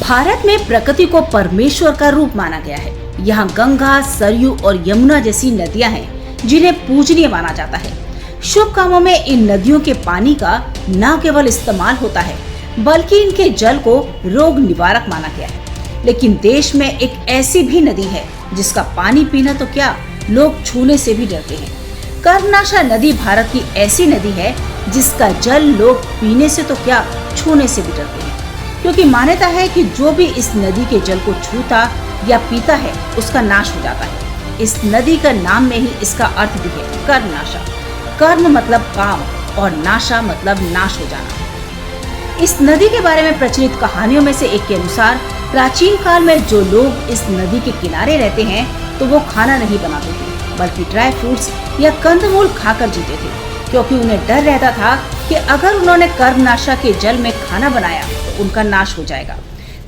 भारत में प्रकृति को परमेश्वर का रूप माना गया है। यहाँ गंगा, सरयू और यमुना जैसी नदियाँ हैं जिन्हें पूजनीय माना जाता है। शुभ कामों में इन नदियों के पानी का न केवल इस्तेमाल होता है बल्कि इनके जल को रोग निवारक माना गया है। लेकिन देश में एक ऐसी भी नदी है जिसका पानी पीना तो क्या, लोग छूने से भी डरते हैं। कर्मनाशा नदी भारत की ऐसी नदी है जिसका जल लोग पीने से तो क्या, छूने से भी डरते हैं, क्योंकि मान्यता है कि जो भी इस नदी के जल को छूता या पीता है उसका नाश हो जाता है। इस नदी का नाम में ही इसका अर्थ भी है, कर्मनाशा। कर्म मतलब काम और नाशा मतलब नाश हो जाना। इस नदी के बारे में प्रचलित कहानियों में से एक के अनुसार प्राचीन काल में जो लोग इस नदी के किनारे रहते हैं तो वो खाना नहीं बनाते थे बल्कि ड्राई फ्रूट्स या कंदमूल खाकर जीते थे, क्योंकि उन्हें डर रहता था कि अगर उन्होंने कर्मनाशा के जल में खाना बनाया तो उनका नाश हो जाएगा।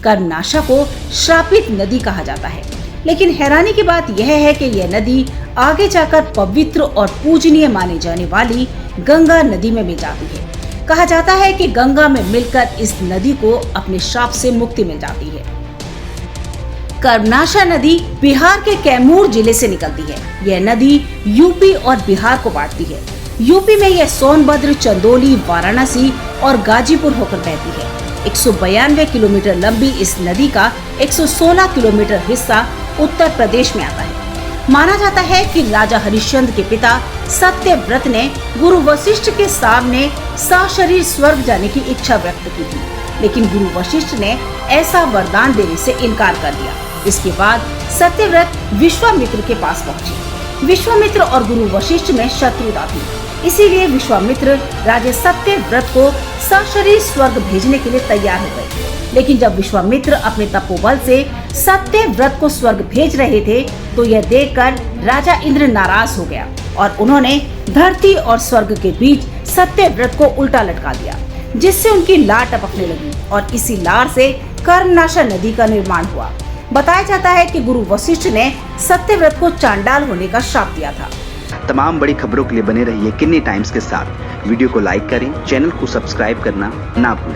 कर्मनाशा को श्रापित नदी कहा जाता है। लेकिन हैरानी की बात यह है कि यह नदी आगे जाकर पवित्र और पूजनीय माने जाने वाली गंगा नदी में मिल जाती है। कहा जाता है कि गंगा में मिलकर इस नदी को अपने श्राप से मुक्ति मिल जाती है। कर्मनाशा नदी बिहार के कैमूर जिले से निकलती है। यह नदी यूपी और बिहार को बांटती है। यूपी में यह सोनभद्र, चंदौली, वाराणसी और गाजीपुर होकर बहती है। 192 किलोमीटर लंबी इस नदी का 116 किलोमीटर हिस्सा उत्तर प्रदेश में आता है। माना जाता है कि राजा हरिश्चंद्र के पिता सत्यव्रत ने गुरु वशिष्ठ के सामने सशरीर स्वर्ग जाने की इच्छा व्यक्त की थी, लेकिन गुरु वशिष्ठ ने ऐसा वरदान देने से इनकार कर दिया। इसके बाद सत्यव्रत विश्वामित्र के पास पहुंचे। विश्वामित्र और गुरु वशिष्ठ में शत्रुता थी, इसीलिए विश्वामित्र राजा सत्यव्रत को सशरीर स्वर्ग भेजने के लिए तैयार हो गए। लेकिन जब विश्वामित्र अपने तपोबल से सत्यव्रत को स्वर्ग भेज रहे थे तो यह देखकर राजा इंद्र नाराज हो गया और उन्होंने धरती और स्वर्ग के बीच सत्यव्रत को उल्टा लटका दिया, जिससे उनकी लार टपकने लगी और इसी लार से कर्मनाशा नदी का निर्माण हुआ। बताया जाता है कि गुरु वशिष्ठ ने सत्यव्रत को चांडाल होने का श्राप दिया था। तमाम बड़ी खबरों के लिए बने रहिए किन्नी टाइम्स के साथ। वीडियो को लाइक करें, चैनल को सब्सक्राइब करना ना भूलें।